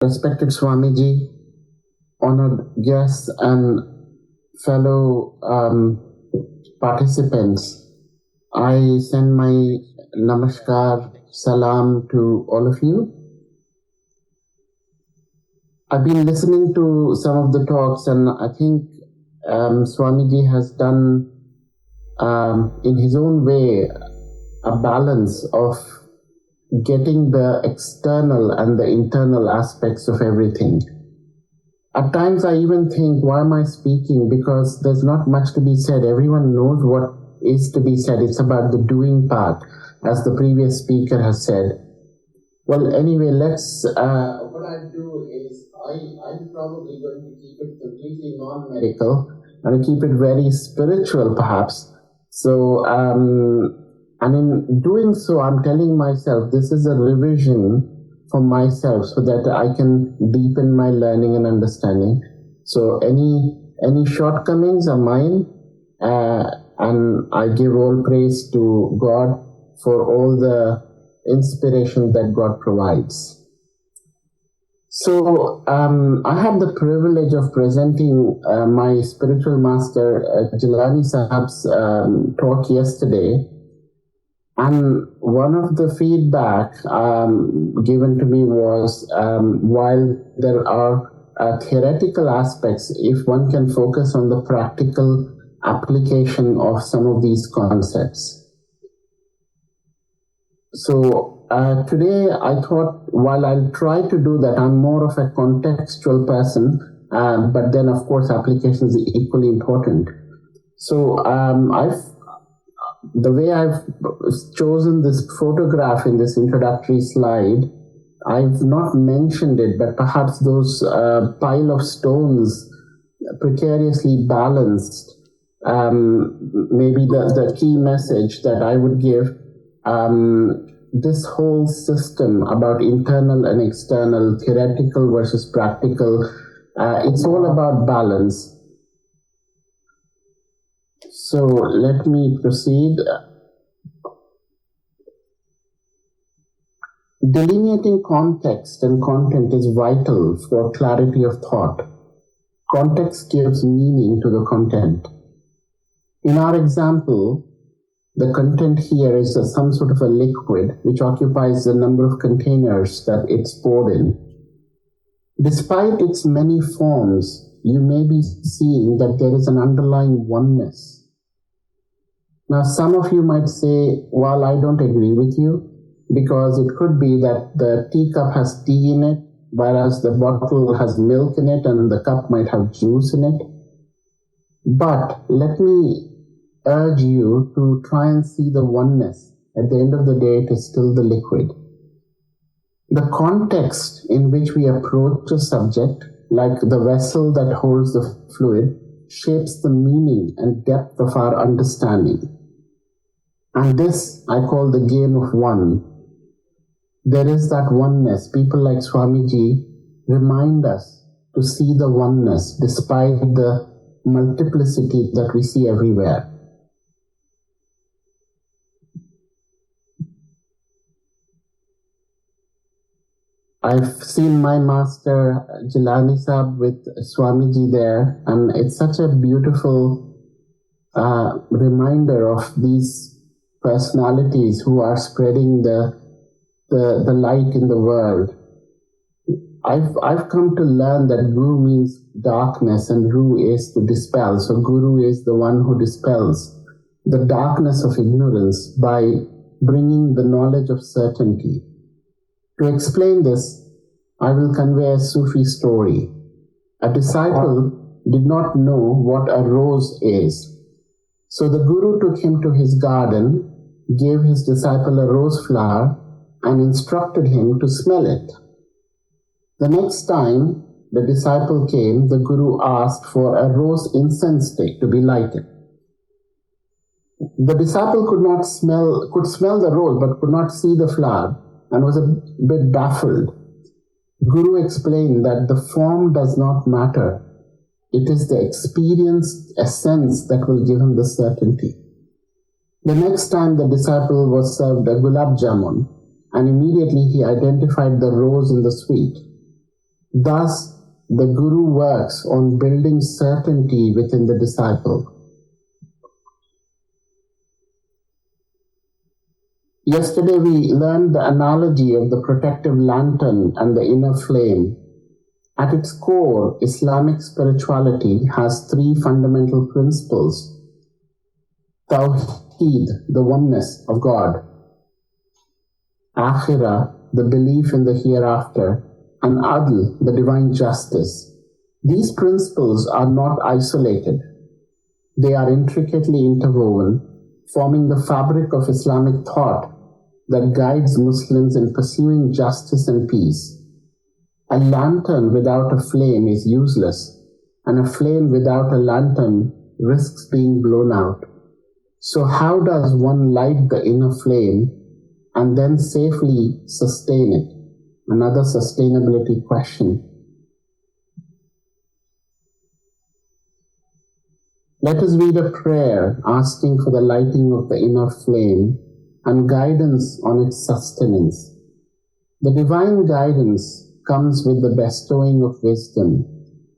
Respected Swamiji, honored guests, and fellow participants, I send my namaskar, salam to all of you. I've been listening to some of the talks, and I think Swamiji has done, in his own way, a balance of getting the external and the internal aspects of everything. At times I even think, why am I speaking? Because there's not much to be said. Everyone knows what is to be said. It's about the doing part, as the previous speaker has said. Well, anyway, what I'll do is, I'm probably going to keep it completely non-medical and keep it very spiritual, perhaps. So, and in doing so, I'm telling myself this is a revision for myself so that I can deepen my learning and understanding. So any shortcomings are mine, and I give all praise to God for all the inspiration that God provides. So I had the privilege of presenting my spiritual master Jilani Sahab's talk yesterday. And one of the feedback given to me was, while there are theoretical aspects, if one can focus on the practical application of some of these concepts. So today I thought, while I'll try to do that, I'm more of a contextual person, but then of course application is equally important. So the way I've chosen this photograph in this introductory slide, I've not mentioned it, but perhaps those pile of stones precariously balanced, maybe the key message that I would give, this whole system about internal and external, theoretical versus practical, it's all about balance. So let me proceed. Delineating context and content is vital for clarity of thought. Context gives meaning to the content. In our example, the content here is some sort of a liquid which occupies the number of containers that it's poured in. Despite its many forms, you may be seeing that there is an underlying oneness. Now, some of you might say, well, I don't agree with you, because it could be that the teacup has tea in it, whereas the bottle has milk in it and the cup might have juice in it. But let me urge you to try and see the oneness. At the end of the day, it is still the liquid. The context in which we approach a subject, like the vessel that holds the fluid, shapes the meaning and depth of our understanding. And this I call the game of one. There is that oneness. People like Swamiji remind us to see the oneness despite the multiplicity that we see everywhere. I've seen my master Jilani Sahab with Swamiji there, and it's such a beautiful reminder of these personalities who are spreading the light in the world. I've come to learn that Guru means darkness and Ru is to dispel. So Guru is the one who dispels the darkness of ignorance by bringing the knowledge of certainty. To explain this, I will convey a Sufi story. A disciple did not know what a rose is. So the Guru took him to his garden, gave his disciple a rose flower, and instructed him to smell it. The next time the disciple came, the Guru asked for a rose incense stick to be lighted. The disciple could smell the rose but could not see the flower and was a bit baffled. Guru explained that the form does not matter. It is the experienced essence that will give him the certainty. The next time the disciple was served a gulab jamun, and immediately he identified the rose in the sweet. Thus, the Guru works on building certainty within the disciple. Yesterday we learned the analogy of the protective lantern and the inner flame. At its core, Islamic spirituality has three fundamental principles. Tawheed, the oneness of God. Akhirah, the belief in the hereafter. And Adl, the divine justice. These principles are not isolated. They are intricately interwoven, forming the fabric of Islamic thought that guides Muslims in pursuing justice and peace. A lantern without a flame is useless, and a flame without a lantern risks being blown out. So how does one light the inner flame and then safely sustain it? Another sustainability question. Let us read a prayer asking for the lighting of the inner flame and guidance on its sustenance. The divine guidance comes with the bestowing of wisdom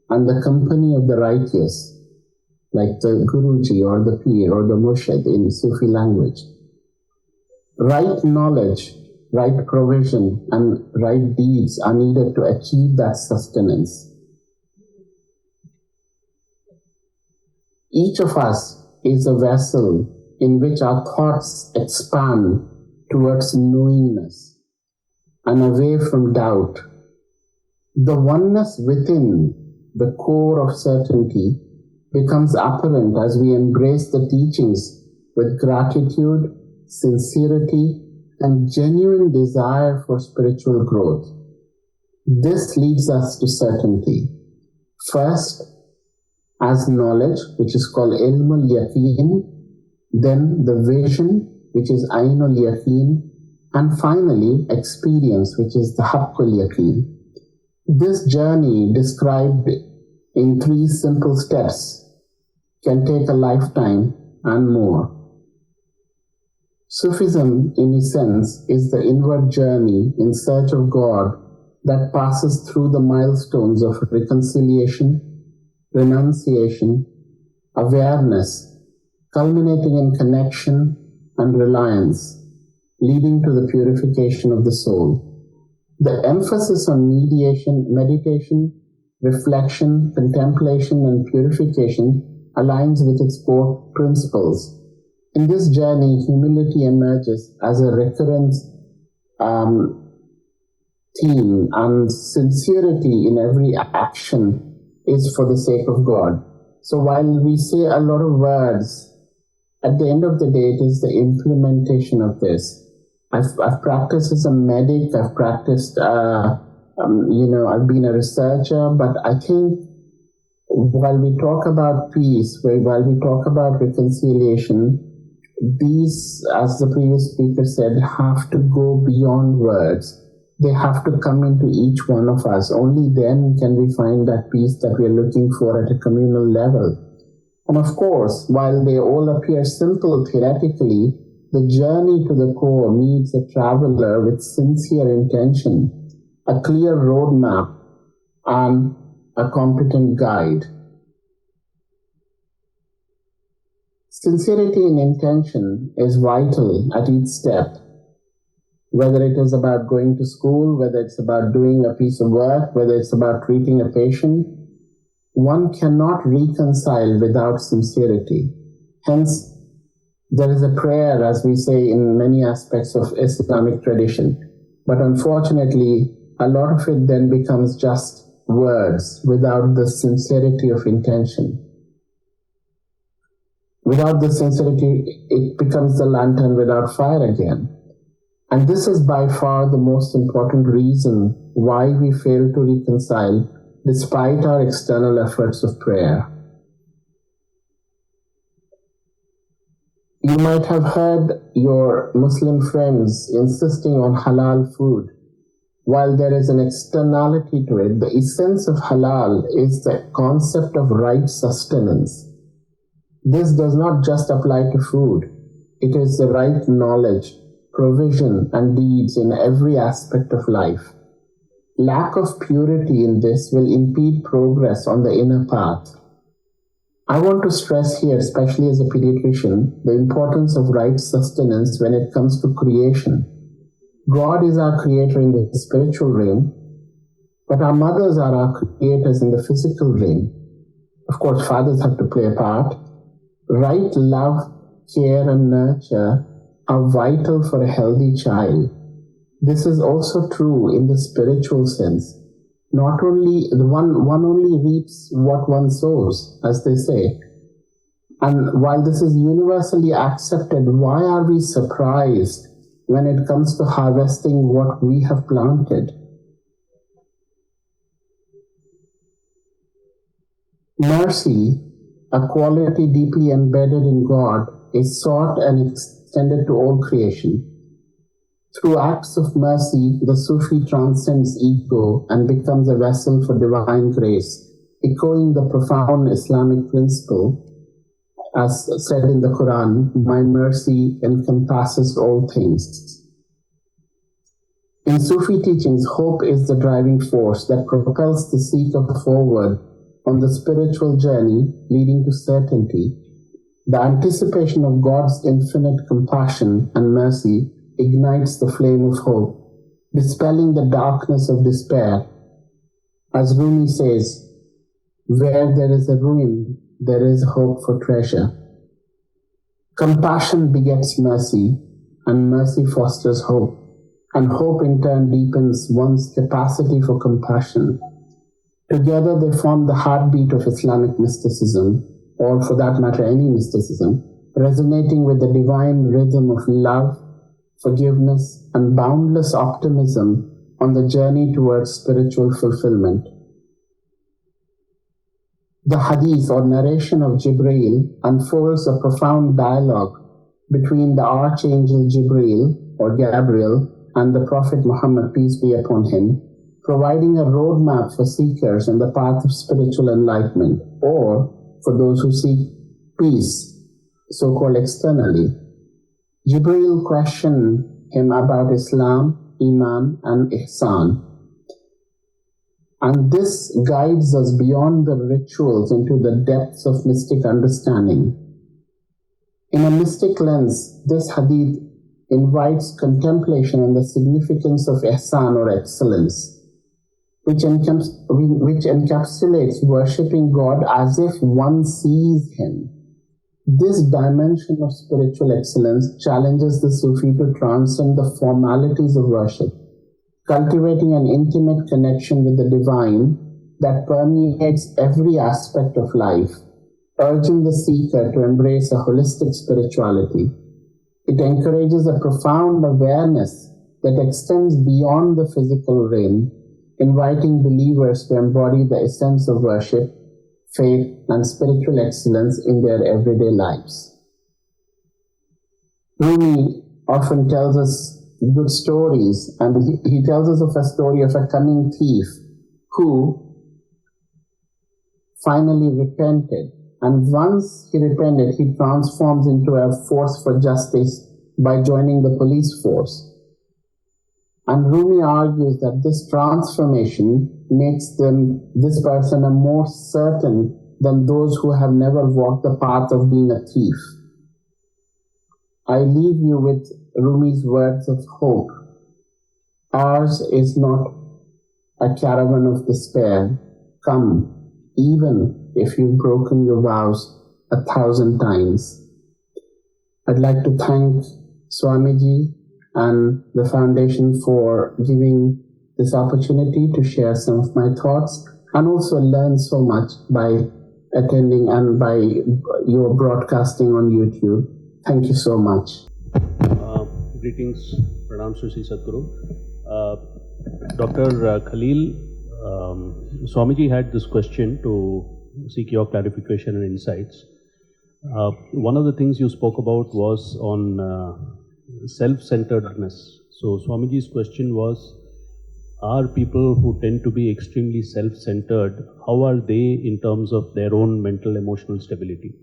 and the company of the righteous, like the Guruji or the Peer or the Murshid in Sufi language. Right knowledge, right provision, and right deeds are needed to achieve that sustenance. Each of us is a vessel in which our thoughts expand towards knowingness and away from doubt. The oneness within the core of certainty becomes apparent as we embrace the teachings with gratitude, sincerity, and genuine desire for spiritual growth. This leads us to certainty. First, as knowledge, which is called ilmul yaqeen, then the vision, which is ainul yaqeen, and finally experience, which is the haqqul yaqeen. This journey, described in 3 simple steps, can take a lifetime and more. Sufism, in essence, is the inward journey in search of God that passes through the milestones of reconciliation, renunciation, awareness, culminating in connection and reliance, leading to the purification of the soul. The emphasis on meditation, reflection, contemplation, and purification aligns with its core principles. In this journey, humility emerges as a recurrent theme, and sincerity in every action is for the sake of God. So while we say a lot of words, at the end of the day, it is the implementation of this. I've practiced as a medic, I've practiced, I've been a researcher, but I think while we talk about peace, while we talk about reconciliation, these, as the previous speaker said, have to go beyond words. They have to come into each one of us. Only then can we find that peace that we are looking for at a communal level. And of course, while they all appear simple theoretically, the journey to the core needs a traveler with sincere intention, a clear roadmap, and a competent guide. Sincerity in intention is vital at each step, whether it is about going to school, whether it's about doing a piece of work, whether it's about treating a patient. One cannot reconcile without sincerity. Hence, there is a prayer, as we say in many aspects of Islamic tradition, but unfortunately, a lot of it then becomes just words without the sincerity of intention. Without the sincerity, it becomes the lantern without fire again. And this is by far the most important reason why we fail to reconcile despite our external efforts of prayer. You might have heard your Muslim friends insisting on halal food. While there is an externality to it, the essence of halal is the concept of right sustenance. This does not just apply to food. It is the right knowledge, provision, and deeds in every aspect of life. lack of purity in this will impede progress on the inner path. I want to stress here, especially as a pediatrician, the importance of right sustenance when it comes to creation. God is our creator in the spiritual realm, but our mothers are our creators in the physical realm. Of course, fathers have to play a part. Right love, care, and nurture are vital for a healthy child. This is also true in the spiritual sense. Not only one only reaps what one sows, as they say. And while this is universally accepted, why are we surprised when it comes to harvesting what we have planted? Mercy, a quality deeply embedded in God, is sought and extended to all creation. Through acts of mercy, the Sufi transcends ego and becomes a vessel for divine grace, echoing the profound Islamic principle, as said in the Quran, "My mercy encompasses all things." In Sufi teachings, hope is the driving force that propels the seeker forward on the spiritual journey leading to certainty. The anticipation of God's infinite compassion and mercy ignites the flame of hope, dispelling the darkness of despair. As Rumi says, "Where there is a ruin, there is hope for treasure." Compassion begets mercy, and mercy fosters hope, and hope in turn deepens one's capacity for compassion. Together they form the heartbeat of Islamic mysticism, or for that matter any mysticism, resonating with the divine rhythm of love, forgiveness, and boundless optimism on the journey towards spiritual fulfillment. The hadith or narration of Jibreel unfolds a profound dialogue between the Archangel Jibreel or Gabriel and the Prophet Muhammad, peace be upon him, providing a roadmap for seekers on the path of spiritual enlightenment, or for those who seek peace, so-called externally. Jibreel questioned him about Islam, Iman, and Ihsan. And this guides us beyond the rituals into the depths of mystic understanding. In a mystic lens, this hadith invites contemplation on the significance of ihsan or excellence, which encapsulates worshipping God as if one sees him. This dimension of spiritual excellence challenges the Sufi to transcend the formalities of worship, cultivating an intimate connection with the divine that permeates every aspect of life, urging the seeker to embrace a holistic spirituality. It encourages a profound awareness that extends beyond the physical realm, inviting believers to embody the essence of worship, faith, and spiritual excellence in their everyday lives. Rumi often tells us good stories, and he tells us of a story of a cunning thief who finally repented. And once he repented, he transforms into a force for justice by joining the police force. And Rumi argues that this transformation makes this person a more certain than those who have never walked the path of being a thief. I leave you with Rumi's words of hope. Ours is not a caravan of despair. Come, even if you've broken your vows 1,000 times. I'd like to thank Swamiji and the Foundation for giving this opportunity to share some of my thoughts, and also learn so much by attending and by your broadcasting on YouTube. Thank you so much. Greetings, Pranam Sri Sadhguru. Dr. Khalil, Swamiji had this question to seek your clarification and insights. One of the things you spoke about was on self-centeredness. So Swamiji's question was, are people who tend to be extremely self-centered, how are they in terms of their own mental, emotional stability?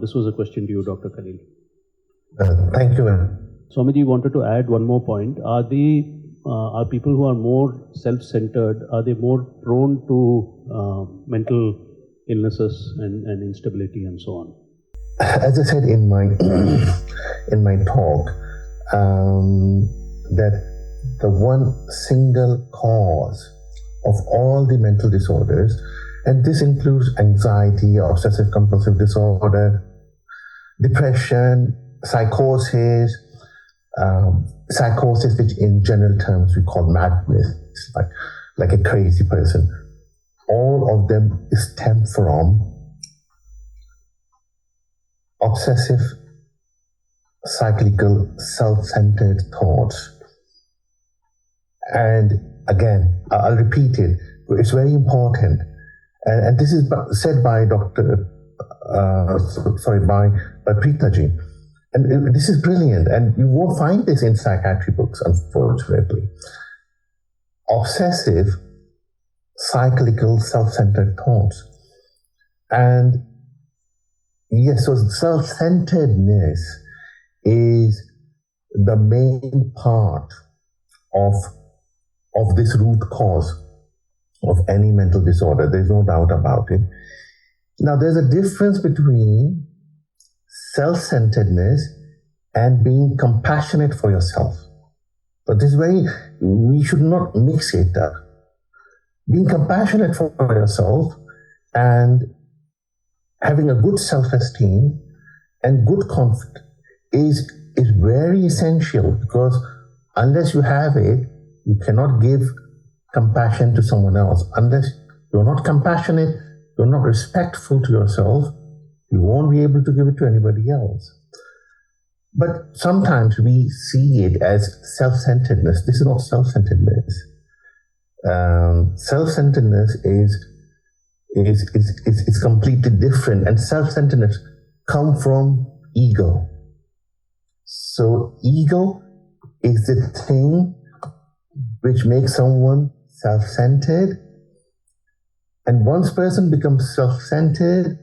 This was a question to you, Dr. Khalil. Thank you. Swamiji wanted to add one more point. Are they are people who are more self-centered, are they more prone to mental illnesses and instability and so on? As I said in my in my talk, that the one single cause of all the mental disorders, and this includes anxiety, obsessive compulsive disorder, depression, psychosis, psychosis, which in general terms we call madness, like a crazy person. All of them stem from obsessive, cyclical, self-centered thoughts. And again, I'll repeat it. It's very important. And this is said by by Preetaji. And this is brilliant. And you won't find this in psychiatry books, unfortunately. Obsessive, cyclical, self-centered thoughts. And yes, so self-centeredness is the main part of this root cause of any mental disorder. There's no doubt about it. Now, there's a difference between self-centeredness and being compassionate for yourself. But we should not mix it up. Being compassionate for yourself and having a good self-esteem and good confidence is very essential, because unless you have it, you cannot give compassion to someone else. Unless you're not compassionate, you're not respectful to yourself, you won't be able to give it to anybody else. But sometimes we see it as self-centeredness. This is not self-centeredness. Self-centeredness is completely different, and self-centeredness come from ego. So ego is the thing which makes someone self-centered, and once a person becomes self-centered,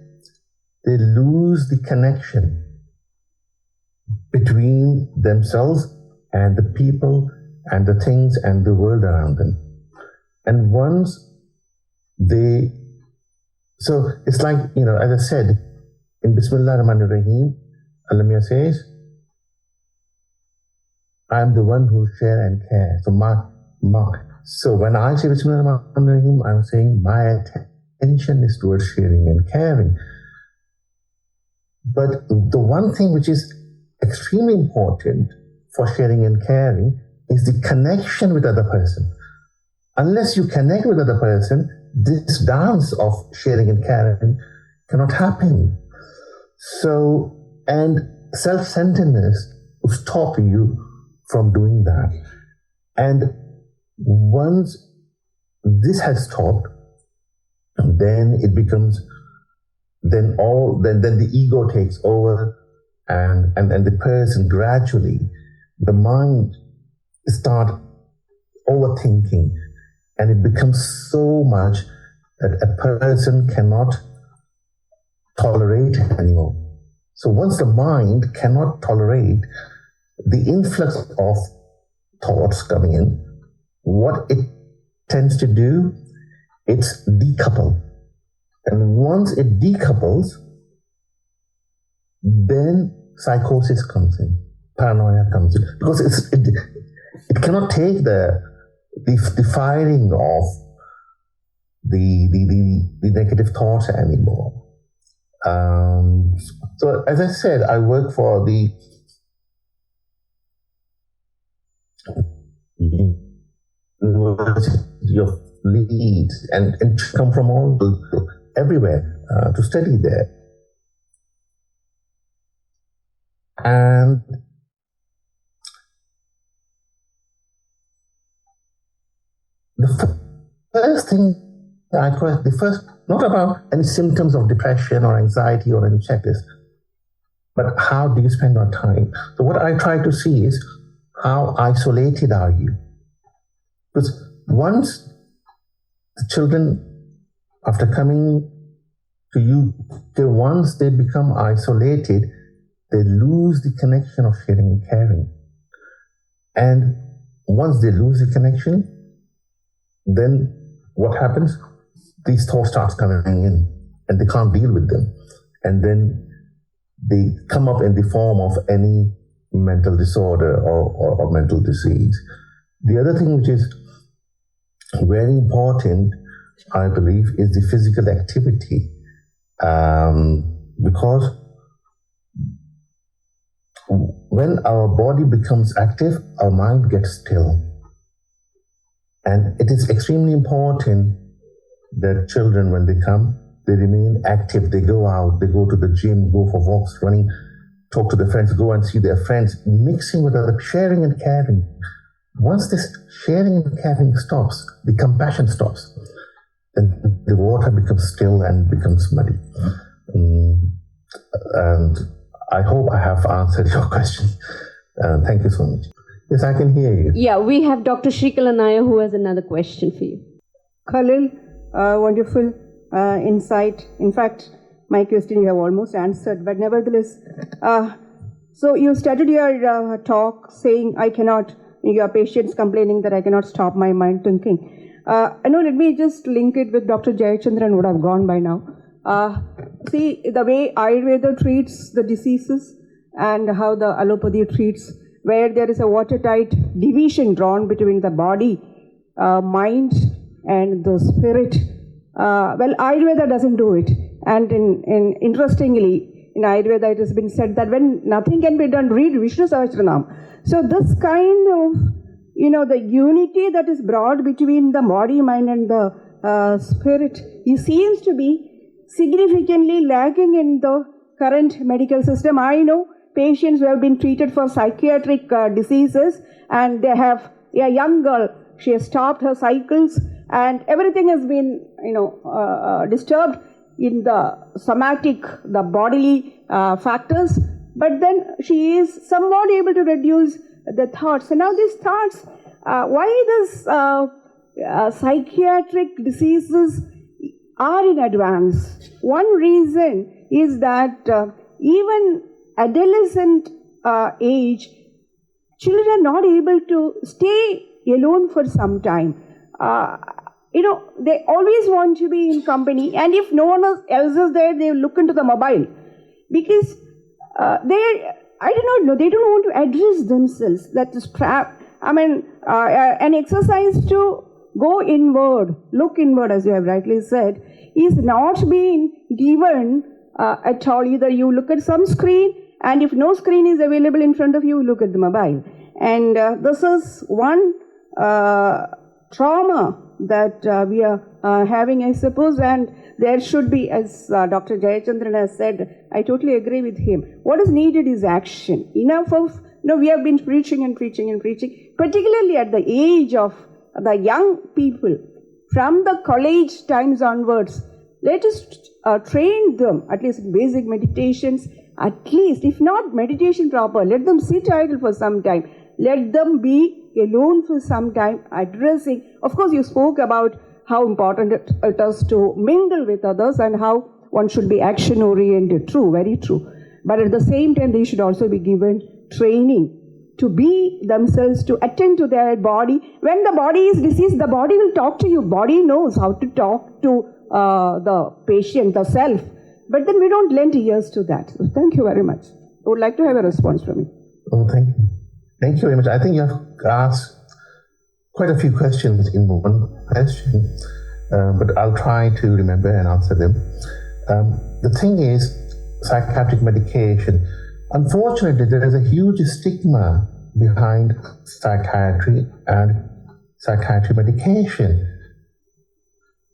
they lose the connection between themselves and the people and the things and the world around them. And once so it's like, as I said, in Bismillah Rahman Rahim, Allah says, I am the one who share and care. So when I say Bismillah Rahman Rahim, I'm saying my attention is towards sharing and caring. But the one thing which is extremely important for sharing and caring is the connection with other person. Unless you connect with other person, this dance of sharing and caring cannot happen. So, and self-centeredness will stop you from doing that. And once this has stopped, then it becomes, then the ego takes over, and the person gradually, the mind start overthinking, and it becomes so much that a person cannot tolerate anymore. So once the mind cannot tolerate the influx of thoughts coming in, what it tends to do, it's decouple. And once it decouples, then psychosis comes in, paranoia comes in, because it cannot take the firing of the negative thoughts anymore. So as I said, I work for the University of Leeds and come from everywhere to study there. And the first thing not about any symptoms of depression or anxiety or any checklist, but how do you spend your time? So what I try to see is, how isolated are you? Because once the children, after coming to you, once they become isolated, they lose the connection of sharing and caring. And once they lose the connection, then what happens? These thoughts start coming in and they can't deal with them. And then they come up in the form of any mental disorder or mental disease. The other thing which is very important, I believe, is the physical activity. Because when our body becomes active, our mind gets still. And it is extremely important that children, when they come, they remain active. They go out, they go to the gym, go for walks, running, talk to their friends, go and see their friends, mixing with others, sharing and caring. Once this sharing and caring stops, the compassion stops, then the water becomes still and becomes muddy. And I hope I have answered your question. Thank you so much. Yes, I can hear you. Yeah, we have Dr. Shrikala Nair who has another question for you. Khalil, wonderful insight. In fact, my question you have almost answered, but nevertheless, so you started your talk saying, I cannot, your patients complaining that I cannot stop my mind thinking. Let me just link it with Dr. Jayachandran, would have gone by now. See, the way Ayurveda treats the diseases and how the allopathy treats, where there is a watertight division drawn between the body, mind, and the spirit. Well, Ayurveda doesn't do it. And interestingly, in Ayurveda, it has been said that when nothing can be done, read Vishnu Sahasranam. So this kind of, the unity that is brought between the body, mind, and the spirit, it seems to be significantly lacking in the current medical system. I know patients who have been treated for psychiatric diseases, and they have a young girl, she has stopped her cycles, and everything has been, disturbed in the somatic, the bodily factors, but then she is somewhat able to reduce the thoughts. And now these thoughts, why this psychiatric diseases are in advance? One reason is that even adolescent age, children are not able to stay alone for some time. They always want to be in company, and if no one else is there, they look into the mobile, because they don't want to address themselves. That is trap. An exercise to go inward, look inward, as you have rightly said, is not being given at all. Either you look at some screen, and if no screen is available in front of you, look at the mobile. And this is one trauma that we are having, I suppose, and there should be, as Dr. Jayachandran has said, I totally agree with him. What is needed is action. Enough of, we have been preaching and preaching and preaching, particularly at the age of the young people, from the college times onwards. Let us train them, at least in basic meditations, at least, if not meditation proper, let them sit idle for some time. Let them be alone for some time, addressing. Of course, you spoke about how important it is to mingle with others and how one should be action-oriented. True, very true. But at the same time, they should also be given training to be themselves, to attend to their body. When the body is diseased, the body will talk to you. Body knows how to talk to the patient, the self. But then we don't lend ears to that. So thank you very much. I would like to have a response from you. Oh, thank you. Thank you very much. I think you have asked quite a few questions in one question, but I'll try to remember and answer them. The thing is, psychiatric medication. Unfortunately, there is a huge stigma behind psychiatry and psychiatric medication.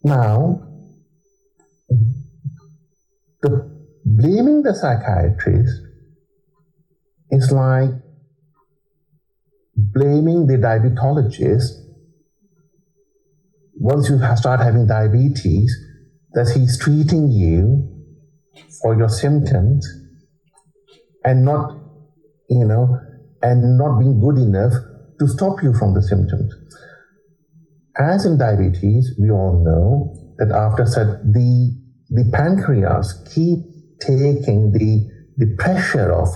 Now, blaming the psychiatrist is like blaming the diabetologist once you start having diabetes, that he's treating you for your symptoms and not, and not being good enough to stop you from the symptoms. As in diabetes, we all know that after the pancreas keep taking the pressure of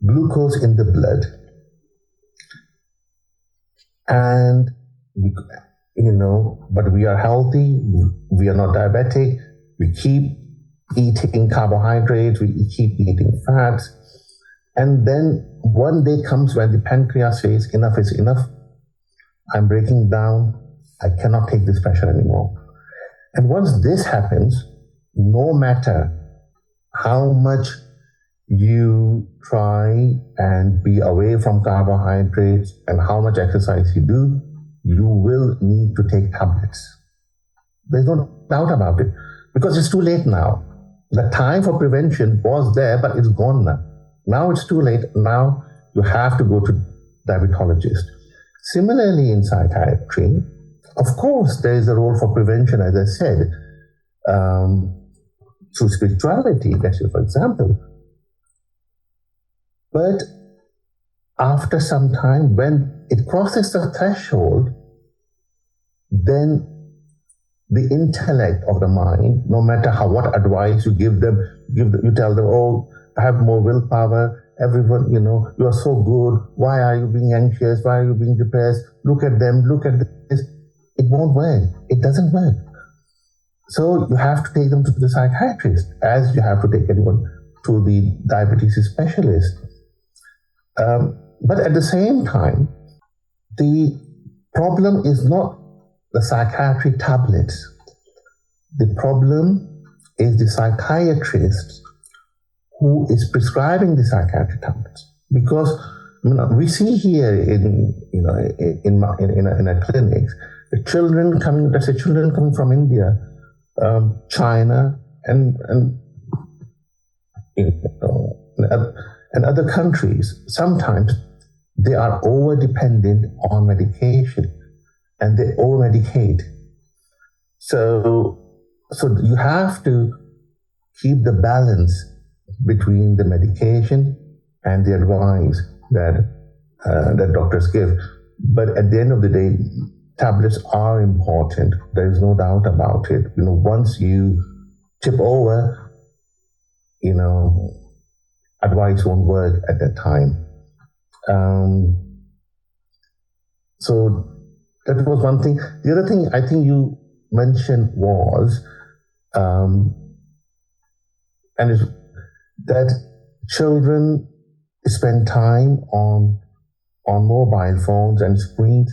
glucose in the blood. and but we are healthy, we are not diabetic, we keep eating carbohydrates, we keep eating fats, and then one day comes when the pancreas says enough is enough, I'm breaking down, I cannot take this pressure anymore. And once this happens, no matter how much you try and be away from carbohydrates and how much exercise you do, you will need to take tablets. There's no doubt about it, because it's too late now. The time for prevention was there, but it's gone now. Now it's too late. Now you have to go to diabetologist. Similarly, in psychiatry, of course, there is a role for prevention, as I said, through spirituality, let's say, for example. But after some time, when it crosses the threshold, then the intellect of the mind, no matter what advice you give them, you tell them, oh, have more willpower, everyone, you are so good, why are you being anxious, why are you being depressed, look at them, look at this. It won't work. It doesn't work. So you have to take them to the psychiatrist, as you have to take anyone to the diabetes specialist. But at the same time, the problem is not the psychiatric tablets. The problem is the psychiatrist who is prescribing the psychiatric tablets. Because we see here in a clinic, the children coming, let's say children coming from India, China, and other countries, sometimes they are over-dependent on medication and they over-medicate. So you have to keep the balance between the medication and the advice that doctors give. But at the end of the day, tablets are important. There is no doubt about it. Once you tip over, advice won't work at that time. So that was one thing. The other thing I think you mentioned was, that children spend time on mobile phones and screens.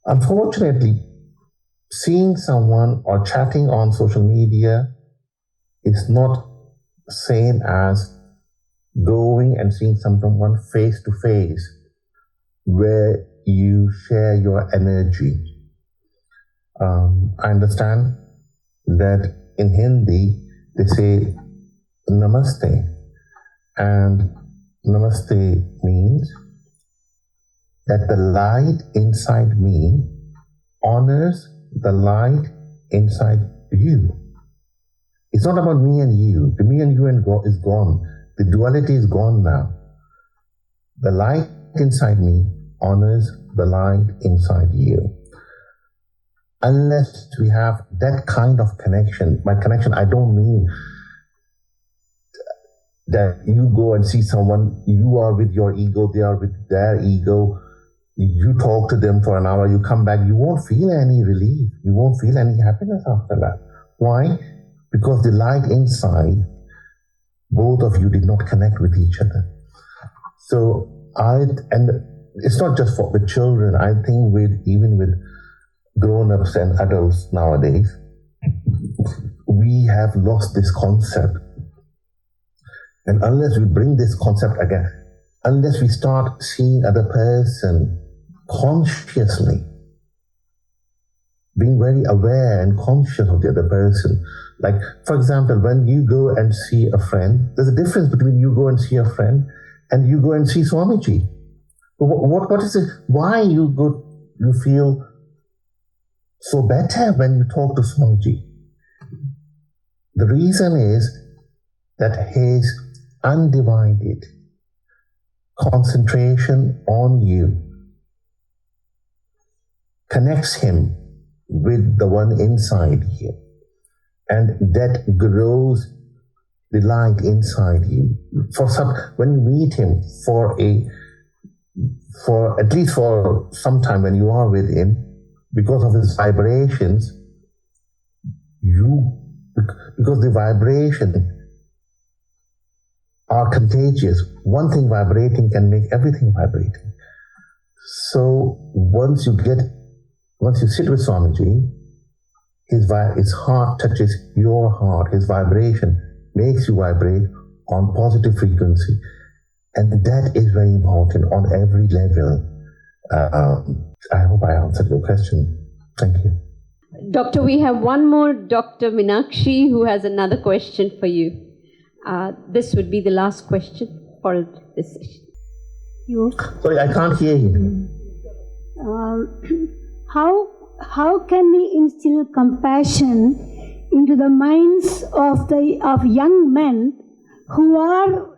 Unfortunately, seeing someone or chatting on social media is not the same as going and seeing someone face to face, where you share your energy. I understand that in Hindi they say namaste, and namaste means that the light inside me honors the light inside you. It's not about me and you. The me and you is gone. The duality is gone now. The light inside me honors the light inside you. Unless we have that kind of connection, by connection I don't mean that you go and see someone, you are with your ego, they are with their ego, you talk to them for an hour, you come back, you won't feel any relief, you won't feel any happiness after that. Why? Because the light inside, both of you did not connect with each other. So and it's not just for the children, I think even with grown-ups and adults nowadays, we have lost this concept. And unless we bring this concept again, unless we start seeing other person consciously, being very aware and conscious of the other person. Like, for example, when you go and see a friend, there's a difference between you go and see a friend and you go and see Swamiji. What is it? Why you feel so better when you talk to Swamiji? The reason is that his undivided concentration on you connects him with the one inside you, and that grows the light inside you. When you meet him for a for at least for some time when you are with him, because of his vibrations, because the vibration are contagious. One thing vibrating can make everything vibrating. So once you sit with Swamiji, his heart touches your heart, his vibration makes you vibrate on positive frequency. And that is very important on every level. I hope I answered your question. Thank you. Doctor, we have one more Dr. Meenakshi who has another question for you. This would be the last question for this session. Sorry, I can't hear you. How can we instill compassion into the minds of young men who are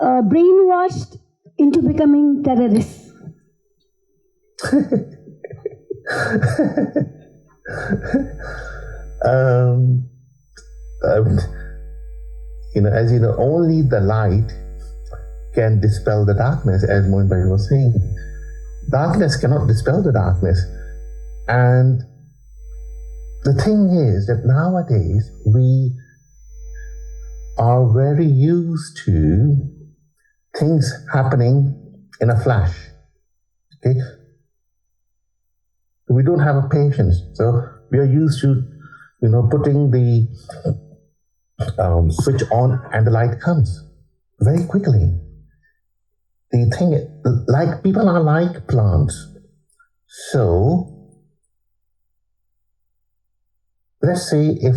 brainwashed into becoming terrorists? As you know, only the light can dispel the darkness, as Mohan Bhai was saying. Darkness cannot dispel the darkness. And the thing is that nowadays we are very used to things happening in a flash. Okay? We don't have a patience. So we are used to, putting the switch on and the light comes very quickly. The thing, like people are like plants. So let's say if